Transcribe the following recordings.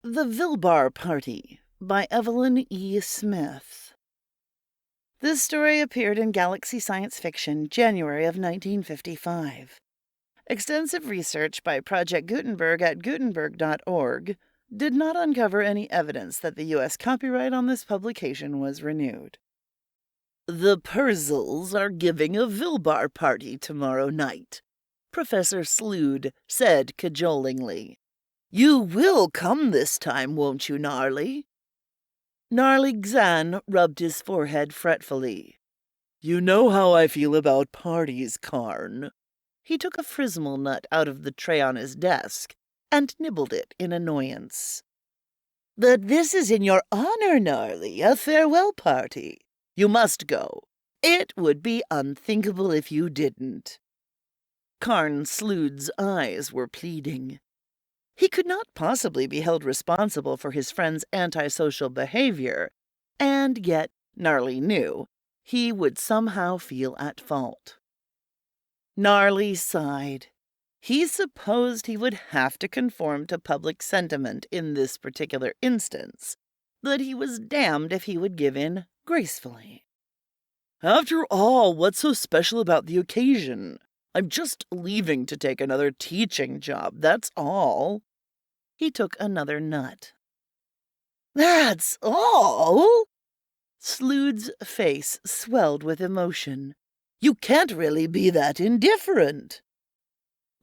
The Vilbar Party by Evelyn E. Smith. This story appeared in Galaxy Science Fiction, January of 1955. Extensive research by Project Gutenberg at Gutenberg.org did not uncover any evidence that the U.S. copyright on this publication was renewed. The Purzels are giving a Vilbar party tomorrow night, Professor Slood said cajolingly. You will come this time, won't you, Gnarly? Gnarly Xan rubbed his forehead fretfully. You know how I feel about parties, Karn. He took a frismal nut out of the tray on his desk and nibbled it in annoyance. But this is in your honor, Gnarly, a farewell party. You must go. It would be unthinkable if you didn't. Karn Slood's eyes were pleading. He could not possibly be held responsible for his friend's antisocial behavior, and yet, Gnarly knew, he would somehow feel at fault. Gnarly sighed. He supposed he would have to conform to public sentiment in this particular instance, but he was damned if he would give in gracefully. After all, what's so special about the occasion? I'm just leaving to take another teaching job, that's all. He took another nut. That's all? Slood's face swelled with emotion. You can't really be that indifferent.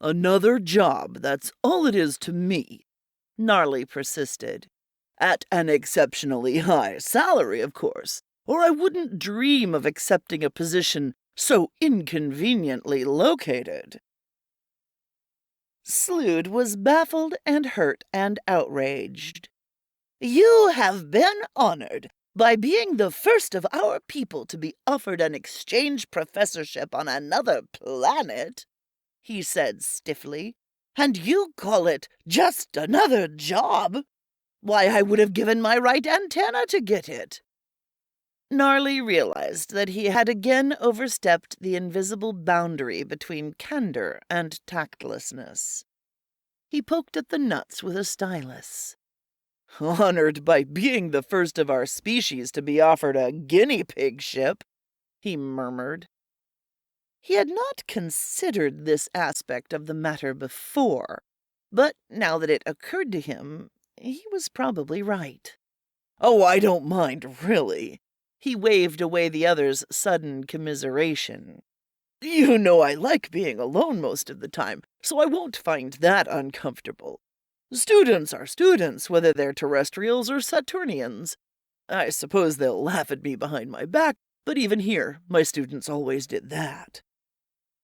Another job, that's all it is to me, Gnarly persisted. At an exceptionally high salary, of course, or I wouldn't dream of accepting a position so inconveniently located. Slood was baffled and hurt and outraged. You have been honored by being the first of our people to be offered an exchange professorship on another planet, he said stiffly, and you call it just another job? Why, I would have given my right antenna to get it. Gnarly realized that he had again overstepped the invisible boundary between candor and tactlessness. He poked at the nuts with a stylus. Honored by being the first of our species to be offered a guinea pig ship, he murmured. He had not considered this aspect of the matter before, but now that it occurred to him, he was probably right. Oh, I don't mind, really. He waved away the other's sudden commiseration. You know I like being alone most of the time, so I won't find that uncomfortable. Students are students, whether they're terrestrials or Saturnians. I suppose they'll laugh at me behind my back, but even here, my students always did that.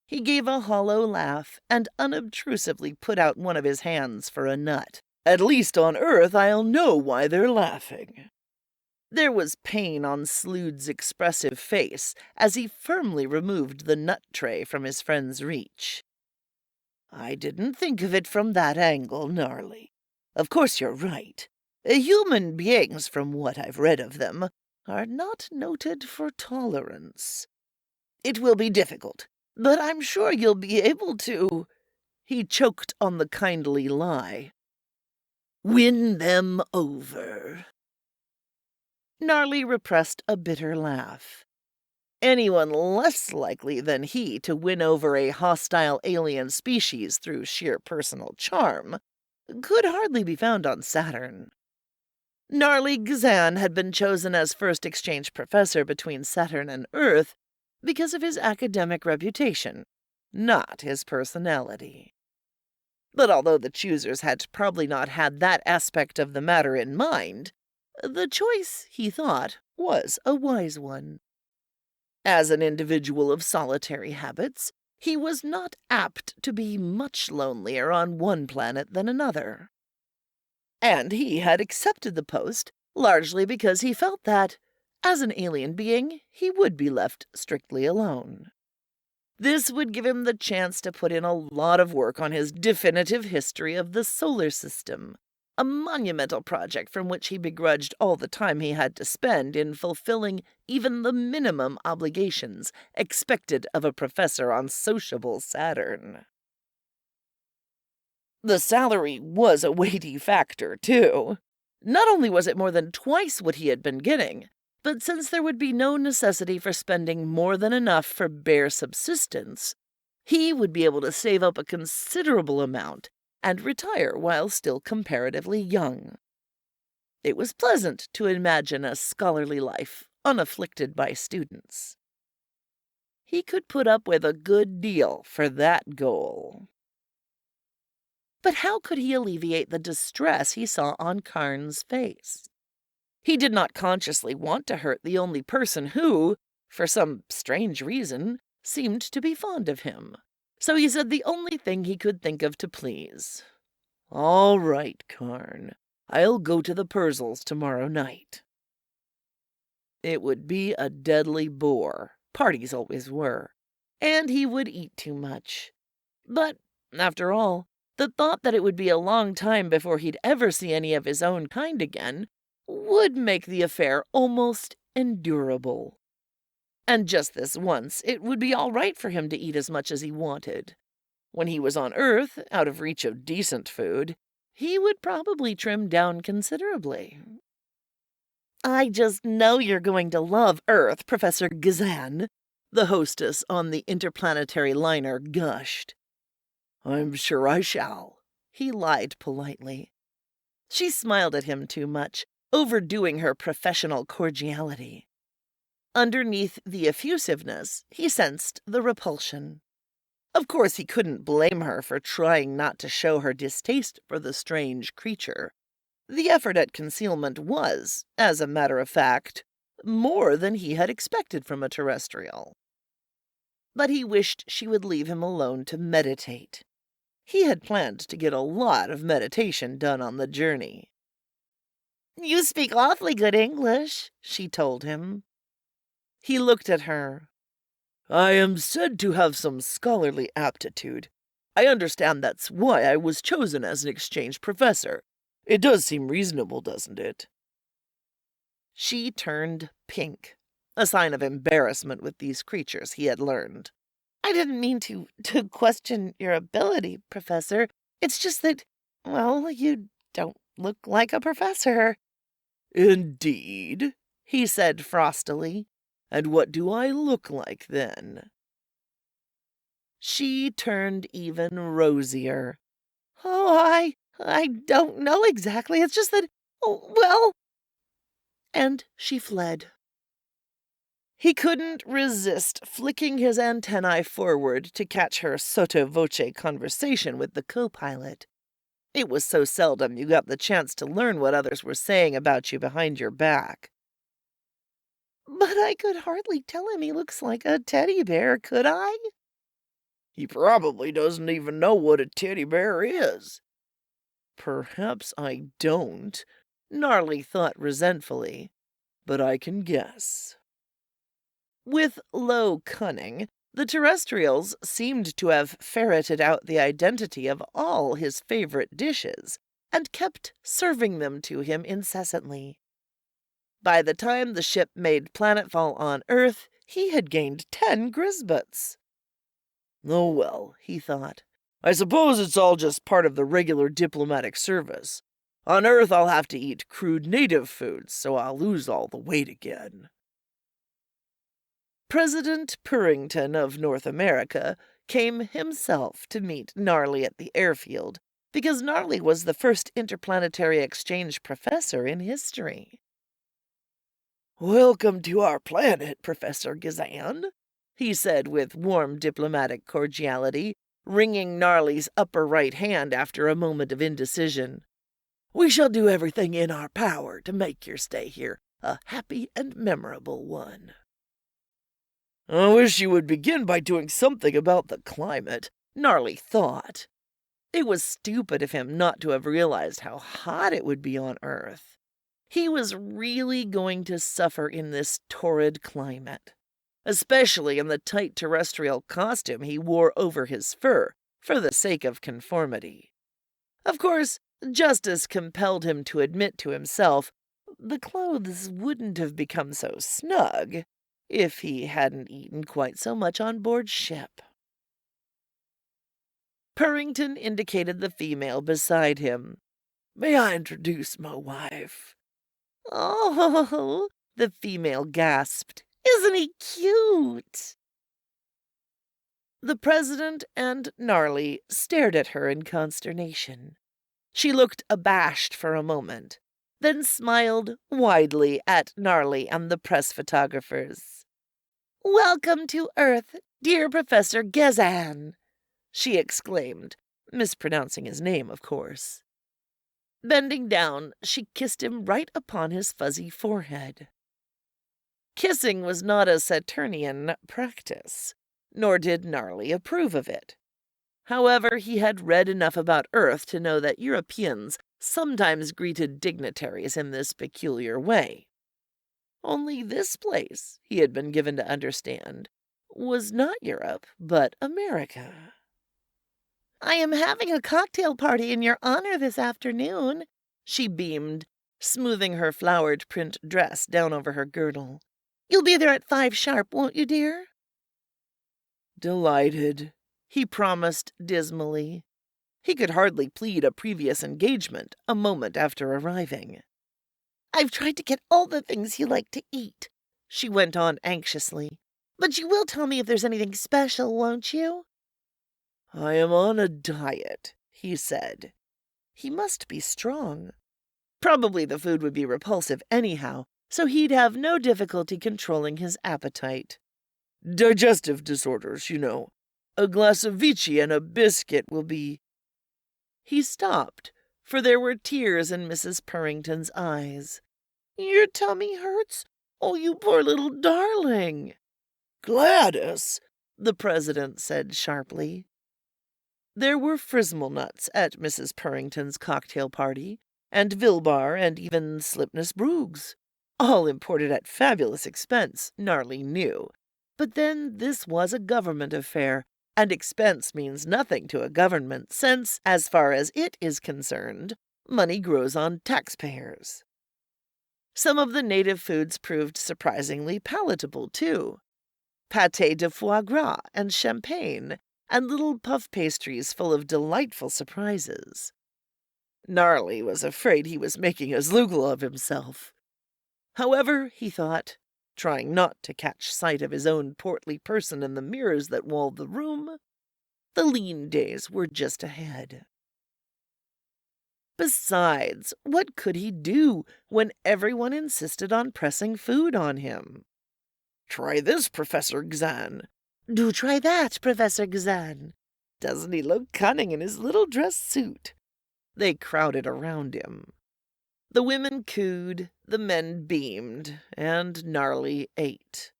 He gave a hollow laugh and unobtrusively put out one of his hands for a nut. At least on Earth I'll know why they're laughing. There was pain on Slood's expressive face as he firmly removed the nut tray from his friend's reach. I didn't think of it from that angle, Gnarly. Of course you're right. Human beings, from what I've read of them, are not noted for tolerance. It will be difficult, but I'm sure you'll be able to... He choked on the kindly lie. Win them over. Gnarly repressed a bitter laugh. Anyone less likely than he to win over a hostile alien species through sheer personal charm could hardly be found on Saturn. Gnarly Xan had been chosen as first exchange professor between Saturn and Earth because of his academic reputation, not his personality. But although the choosers had probably not had that aspect of the matter in mind, the choice, he thought, was a wise one. As an individual of solitary habits, he was not apt to be much lonelier on one planet than another. And he had accepted the post largely because he felt that, as an alien being, he would be left strictly alone. This would give him the chance to put in a lot of work on his definitive history of the solar system, a monumental project from which he begrudged all the time he had to spend in fulfilling even the minimum obligations expected of a professor on sociable Saturn. The salary was a weighty factor, too. Not only was it more than twice what he had been getting, but since there would be no necessity for spending more than enough for bare subsistence, he would be able to save up a considerable amount and retire while still comparatively young. It was pleasant to imagine a scholarly life unafflicted by students. He could put up with a good deal for that goal. But how could he alleviate the distress he saw on Karn's face? He did not consciously want to hurt the only person who, for some strange reason, seemed to be fond of him. So he said the only thing he could think of to please. "All right, Karn. I'll go to the Purzels tomorrow night." It would be a deadly bore. Parties always were. And he would eat too much. But, after all, the thought that it would be a long time before he'd ever see any of his own kind again would make the affair almost endurable. And just this once, it would be all right for him to eat as much as he wanted. When he was on Earth, out of reach of decent food, he would probably trim down considerably. "I just know you're going to love Earth, Professor Gazan," the hostess on the interplanetary liner gushed. "I'm sure I shall," he lied politely. She smiled at him too much, overdoing her professional cordiality. Underneath the effusiveness, he sensed the repulsion. Of course, he couldn't blame her for trying not to show her distaste for the strange creature. The effort at concealment was, as a matter of fact, more than he had expected from a terrestrial. But he wished she would leave him alone to meditate. He had planned to get a lot of meditation done on the journey. "You speak awfully good English," she told him. He looked at her. "I am said to have some scholarly aptitude. I understand that's why I was chosen as an exchange professor. It does seem reasonable, doesn't it?" She turned pink, a sign of embarrassment with these creatures, he had learned. "I didn't mean to question your ability, Professor. It's just that, well, you don't look like a professor." "Indeed?" he said frostily. "And what do I look like, then?" She turned even rosier. "Oh, I don't know exactly. It's just that, oh, well..." And she fled. He couldn't resist flicking his antennae forward to catch her sotto voce conversation with the co-pilot. It was so seldom you got the chance to learn what others were saying about you behind your back. "But I could hardly tell him he looks like a teddy bear, could I?" "He probably doesn't even know what a teddy bear is." "Perhaps I don't," Gnarly thought resentfully, "but I can guess." With low cunning, the terrestrials seemed to have ferreted out the identity of all his favorite dishes and kept serving them to him incessantly. By the time the ship made planetfall on Earth, he had gained 10 Grisbots. "Oh well," he thought. "I suppose it's all just part of the regular diplomatic service. On Earth I'll have to eat crude native foods, so I'll lose all the weight again." President Purrington of North America came himself to meet Gnarly at the airfield, because Gnarly was the first interplanetary exchange professor in history. "Welcome to our planet, Professor Gazan," he said with warm diplomatic cordiality, wringing Gnarly's upper right hand after a moment of indecision. "We shall do everything in our power to make your stay here a happy and memorable one." "I wish you would begin by doing something about the climate," Gnarly thought. It was stupid of him not to have realized how hot it would be on Earth. He was really going to suffer in this torrid climate, especially in the tight terrestrial costume he wore over his fur for the sake of conformity. Of course, justice compelled him to admit to himself the clothes wouldn't have become so snug if he hadn't eaten quite so much on board ship. Purrington indicated the female beside him. May I introduce my wife?" "Oh," the female gasped. "Isn't he cute?" The president and Gnarly stared at her in consternation. She looked abashed for a moment, then smiled widely at Gnarly and the press photographers. "Welcome to Earth, dear Professor Gezan," she exclaimed, mispronouncing his name, of course. Bending down, she kissed him right upon his fuzzy forehead. Kissing was not a Saturnian practice, nor did Gnarly approve of it. However, he had read enough about Earth to know that Europeans sometimes greeted dignitaries in this peculiar way. Only this place, he had been given to understand, was not Europe, but America. "I am having a cocktail party in your honor this afternoon," she beamed, smoothing her flowered print dress down over her girdle. "You'll be there at 5 sharp, won't you, dear?" "Delighted," he promised dismally. He could hardly plead a previous engagement a moment after arriving. "I've tried to get all the things you like to eat," she went on anxiously. "But you will tell me if there's anything special, won't you?" "I am on a diet," he said. He must be strong. Probably the food would be repulsive anyhow, so he'd have no difficulty controlling his appetite. "Digestive disorders, you know. A glass of Vichy and a biscuit will be—" He stopped, for there were tears in Mrs. Purrington's eyes. "Your tummy hurts? Oh, you poor little darling!" "Gladys," the president said sharply. There were Frismal nuts at Mrs. Purrington's cocktail party, and Vilbar and even Slipness Broogs, all imported at fabulous expense, Gnarly knew. But then this was a government affair, and expense means nothing to a government since, as far as it is concerned, money grows on taxpayers. Some of the native foods proved surprisingly palatable, too. Pâté de foie gras and champagne, and little puff pastries full of delightful surprises. Gnarly was afraid he was making a zlugel of himself. However, he thought, trying not to catch sight of his own portly person in the mirrors that walled the room, the lean days were just ahead. Besides, what could he do when everyone insisted on pressing food on him? "Try this, Professor Xan." "Do try that, Professor Xan." "Doesn't he look cunning in his little dress suit?" They crowded around him. The women cooed, the men beamed, and Gnarly ate.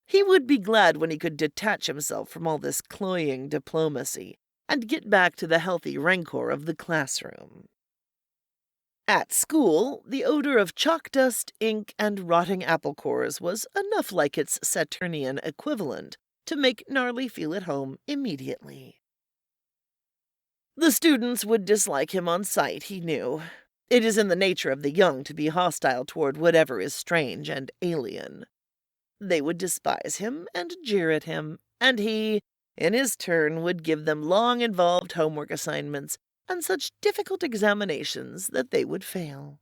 He would be glad when he could detach himself from all this cloying diplomacy and get back to the healthy rancor of the classroom. At school, the odor of chalk dust, ink, and rotting apple cores was enough like its Saturnian equivalent to make Gnarly feel at home immediately. The students would dislike him on sight, he knew. It is in the nature of the young to be hostile toward whatever is strange and alien. They would despise him and jeer at him, and he, in his turn, would give them long involved homework assignments and such difficult examinations that they would fail.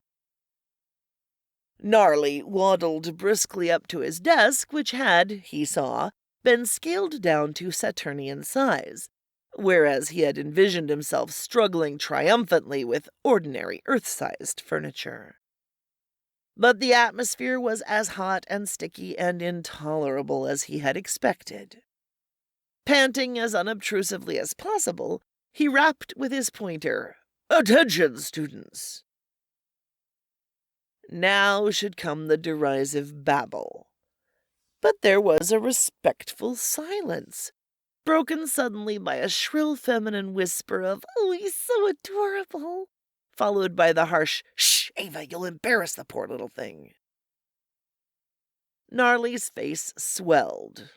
Gnarly waddled briskly up to his desk, which had, he saw, been scaled down to Saturnian size, whereas he had envisioned himself struggling triumphantly with ordinary Earth-sized furniture. But the atmosphere was as hot and sticky and intolerable as he had expected. Panting as unobtrusively as possible, he rapped with his pointer, "Attention, students!" Now should come the derisive babble. But there was a respectful silence, broken suddenly by a shrill feminine whisper of, "Oh, he's so adorable," followed by the harsh, "Shh, Ava, you'll embarrass the poor little thing." Gnarly's face swelled.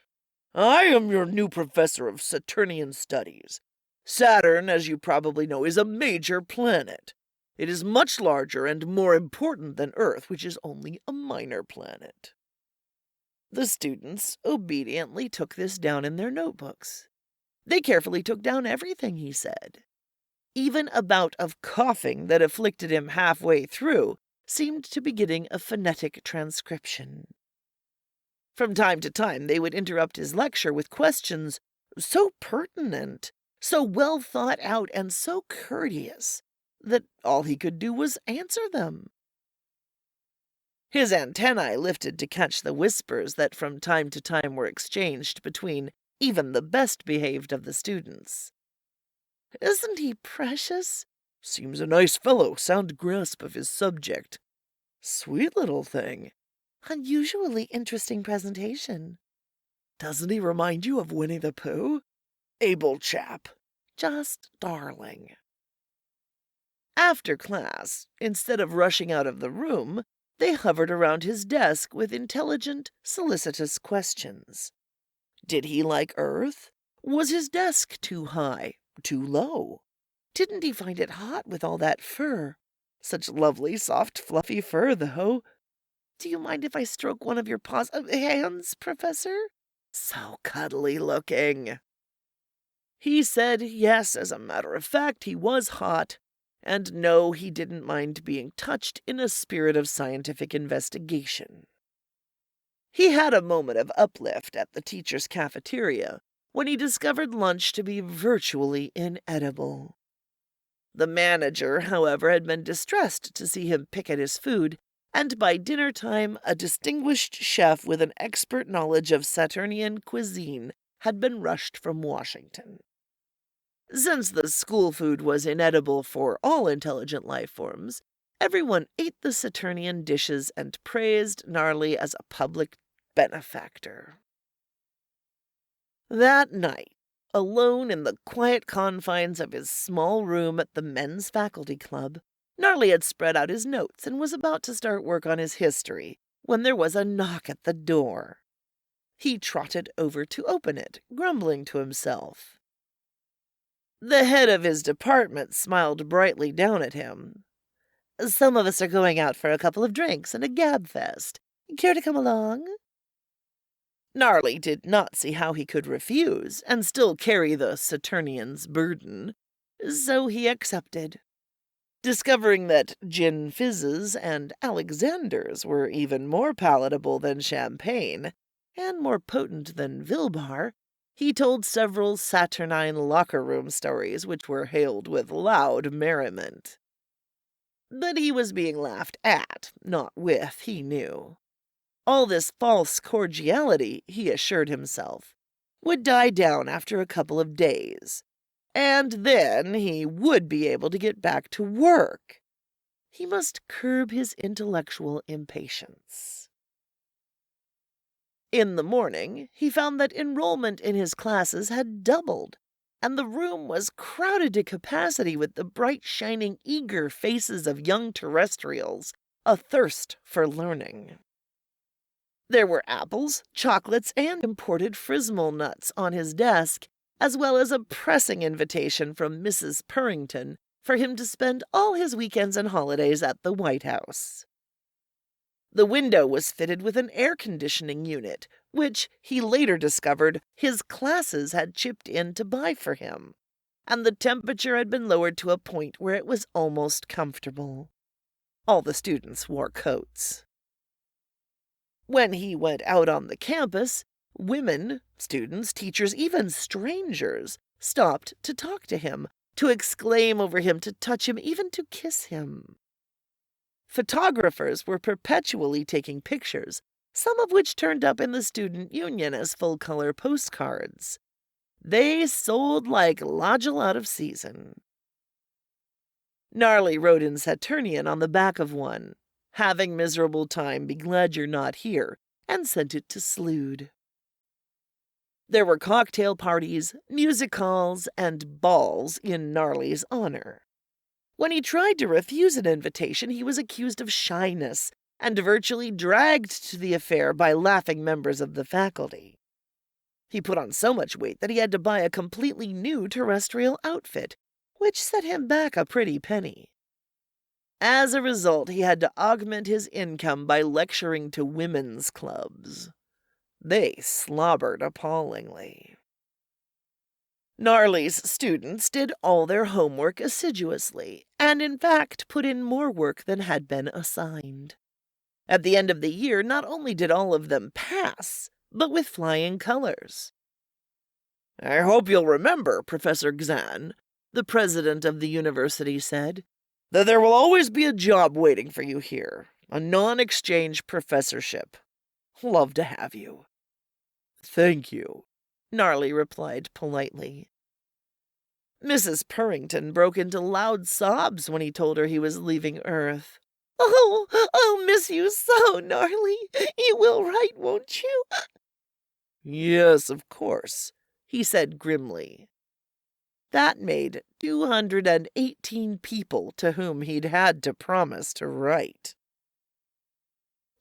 "I am your new professor of Saturnian studies. Saturn, as you probably know, is a major planet. It is much larger and more important than Earth, which is only a minor planet." The students obediently took this down in their notebooks. They carefully took down everything he said. Even a bout of coughing that afflicted him halfway through seemed to be getting a phonetic transcription. From time to time, they would interrupt his lecture with questions so pertinent, so well thought out, and so courteous that all he could do was answer them. His antennae lifted to catch the whispers that from time to time were exchanged between even the best behaved of the students. "Isn't he precious? Seems a nice fellow, sound grasp of his subject. Sweet little thing. Unusually interesting presentation. Doesn't he remind you of Winnie the Pooh? Able chap. Just darling." After class, instead of rushing out of the room, they hovered around his desk with intelligent, solicitous questions. Did he like Earth? Was his desk too high, too low? Didn't he find it hot with all that fur? Such lovely, soft, fluffy fur, though. Do you mind if I stroke one of your hands, Professor? So cuddly looking. He said yes, as a matter of fact, he was hot, and no, he didn't mind being touched in a spirit of scientific investigation. He had a moment of uplift at the teacher's cafeteria when he discovered lunch to be virtually inedible. The manager, however, had been distressed to see him pick at his food, and by dinner time a distinguished chef with an expert knowledge of Saturnian cuisine had been rushed from Washington. Since the school food was inedible for all intelligent life forms, everyone ate the Saturnian dishes and praised Gnarly as a public benefactor. That night, alone in the quiet confines of his small room at the men's faculty club, Gnarly had spread out his notes and was about to start work on his history when there was a knock at the door. He trotted over to open it, grumbling to himself. The head of his department smiled brightly down at him. "Some of us are going out for a couple of drinks and a gab fest. Care to come along?" Gnarly did not see how he could refuse and still carry the Saturnian's burden, so he accepted. Discovering that gin fizzes and Alexanders were even more palatable than champagne, and more potent than Vilbar, he told several saturnine locker-room stories which were hailed with loud merriment. But he was being laughed at, not with, he knew. All this false cordiality, he assured himself, would die down after a couple of days, and then he would be able to get back to work. He must curb his intellectual impatience. In the morning, he found that enrollment in his classes had doubled, and the room was crowded to capacity with the bright, shining, eager faces of young terrestrials, athirst for learning. There were apples, chocolates, and imported Frismal nuts on his desk, as well as a pressing invitation from Mrs. Purrington for him to spend all his weekends and holidays at the White House. The window was fitted with an air conditioning unit, which he later discovered his classes had chipped in to buy for him, and the temperature had been lowered to a point where it was almost comfortable. All the students wore coats. When he went out on the campus, women, students, teachers, even strangers stopped to talk to him, to exclaim over him, to touch him, even to kiss him. Photographers were perpetually taking pictures, some of which turned up in the student union as full-color postcards. They sold like Lodgel out of season. Gnarly wrote in Saturnian on the back of one, "Having miserable time, be glad you're not here," and sent it to Slood. There were cocktail parties, music halls, and balls in Gnarly's honor. When he tried to refuse an invitation, he was accused of shyness and virtually dragged to the affair by laughing members of the faculty. He put on so much weight that he had to buy a completely new terrestrial outfit, which set him back a pretty penny. As a result, he had to augment his income by lecturing to women's clubs. They slobbered appallingly. Gnarly's students did all their homework assiduously, and in fact put in more work than had been assigned. At the end of the year, not only did all of them pass, but with flying colors. "I hope you'll remember, Professor Xan," the president of the university said, "that there will always be a job waiting for you here, a non-exchange professorship. Love to have you." "Thank you," Gnarly replied politely. Mrs. Purrington broke into loud sobs when he told her he was leaving Earth. "Oh, I'll miss you so, Gnarly. You will write, won't you?" "Yes, of course," he said grimly. That made 218 people to whom he'd had to promise to write.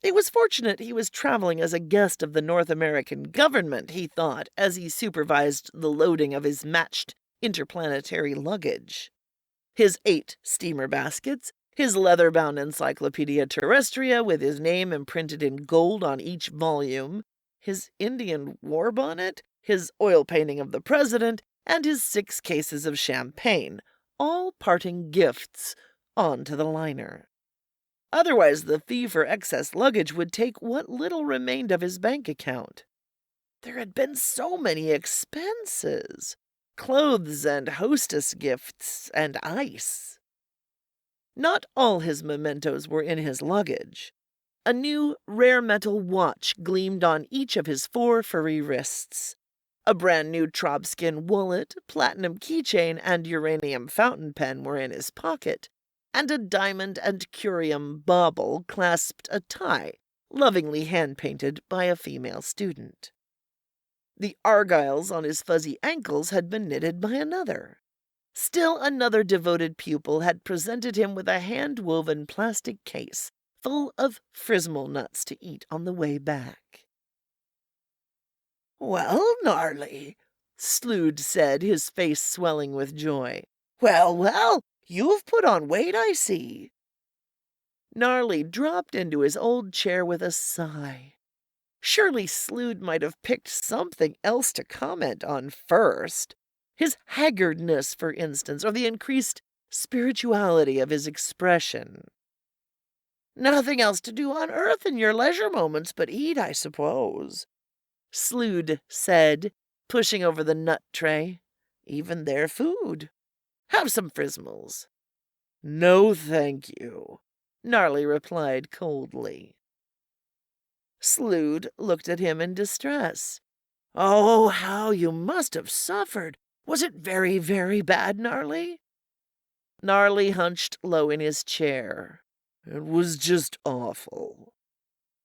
It was fortunate he was traveling as a guest of the North American government, he thought, as he supervised the loading of his matched interplanetary luggage. His 8 steamer baskets, his leather-bound Encyclopedia Terrestria with his name imprinted in gold on each volume, his Indian war bonnet, his oil painting of the president, and his 6 cases of champagne, all parting gifts, onto the liner. Otherwise, the fee for excess luggage would take what little remained of his bank account. There had been so many expenses. Clothes and hostess gifts and ice. Not all his mementos were in his luggage. A new rare metal watch gleamed on each of his 4 furry wrists. A brand new Trobskin wallet, platinum keychain, and uranium fountain pen were in his pocket, and a diamond and curium bauble clasped a tie, lovingly hand-painted by a female student. The argyles on his fuzzy ankles had been knitted by another. Still another devoted pupil had presented him with a hand-woven plastic case full of frismal nuts to eat on the way back. "Well, Gnarly," Slood said, his face swelling with joy. Well, you've put on weight, I see." Gnarly dropped into his old chair with a sigh. Surely Slood might have picked something else to comment on first. His haggardness, for instance, or the increased spirituality of his expression. "Nothing else to do on Earth in your leisure moments but eat, I suppose," Slood said, pushing over the nut tray. "Even their food. Have some Frismals." "No, thank you," Gnarly replied coldly. Slood looked at him in distress. "Oh, how you must have suffered. Was it very, very bad, Gnarly?" Gnarly hunched low in his chair. "It was just awful."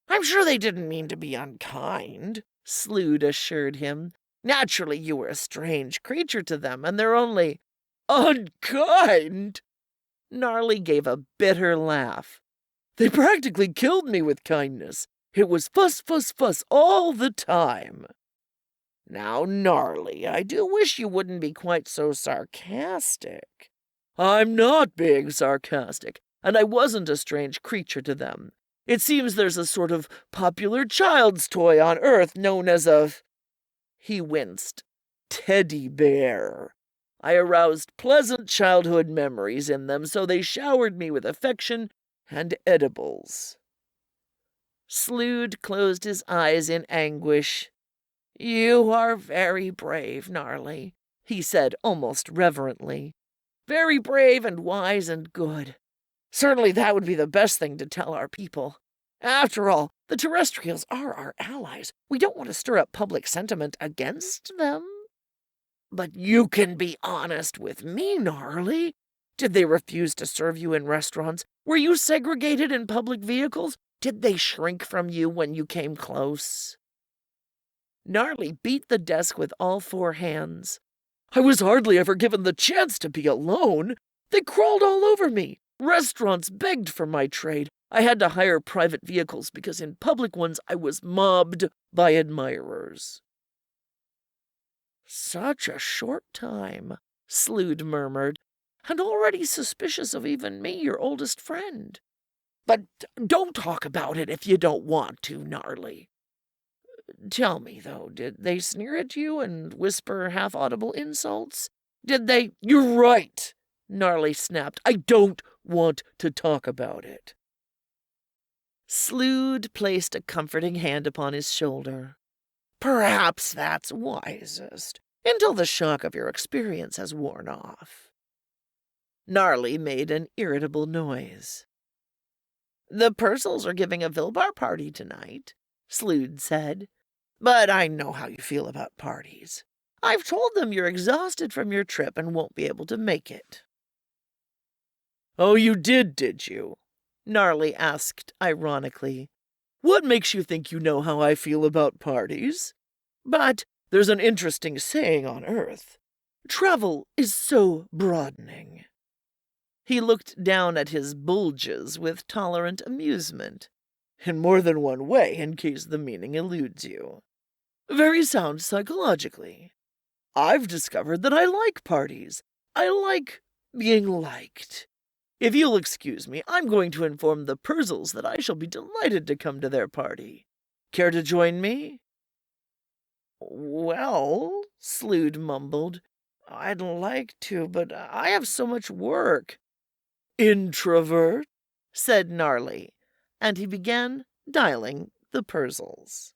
"I'm sure they didn't mean to be unkind," Slood assured him. "Naturally, you were a strange creature to them, and they're only—" "Unkind?" Gnarly gave a bitter laugh. "They practically killed me with kindness. It was fuss, fuss, fuss all the time." "Now, Gnarly, I do wish you wouldn't be quite so sarcastic." "I'm not being sarcastic, and I wasn't a strange creature to them. It seems there's a sort of popular child's toy on Earth known as a—" He winced. "Teddy bear. I aroused pleasant childhood memories in them, so they showered me with affection and edibles." Slood closed his eyes in anguish. "You are very brave, Gnarly," he said almost reverently. "Very brave and wise and good. Certainly that would be the best thing to tell our people. After all, the Terrestrials are our allies. We don't want to stir up public sentiment against them." "But you can be honest with me, Gnarly. Did they refuse to serve you in restaurants? Were you segregated in public vehicles? Did they shrink from you when you came close?" Gnarly beat the desk with all 4 hands. "I was hardly ever given the chance to be alone. They crawled all over me. Restaurants begged for my trade. I had to hire private vehicles because in public ones I was mobbed by admirers." "Such a short time," Slood murmured, "and already suspicious of even me, your oldest friend. But don't talk about it if you don't want to, Gnarly." Tell me, though, did they sneer at you and whisper half-audible insults? Did they— You're right, Gnarly snapped. I don't want to talk about it. Slood placed a comforting hand upon his shoulder. Perhaps that's wisest, until the shock of your experience has worn off. Gnarly made an irritable noise. The Purcells are giving a Vilbar party tonight, Slood said. But I know how you feel about parties. I've told them you're exhausted from your trip and won't be able to make it. Oh, you did you? Gnarly asked ironically. What makes you think you know how I feel about parties? But there's an interesting saying on Earth. Travel is so broadening. He looked down at his bulges with tolerant amusement. In more than one way, in case the meaning eludes you. Very sound psychologically. I've discovered that I like parties. I like being liked. If you'll excuse me, I'm going to inform the Purcells that I shall be delighted to come to their party. Care to join me? Well, Slood mumbled, I'd like to, but I have so much work. Introvert, said Gnarly, and he began dialing the Purcells.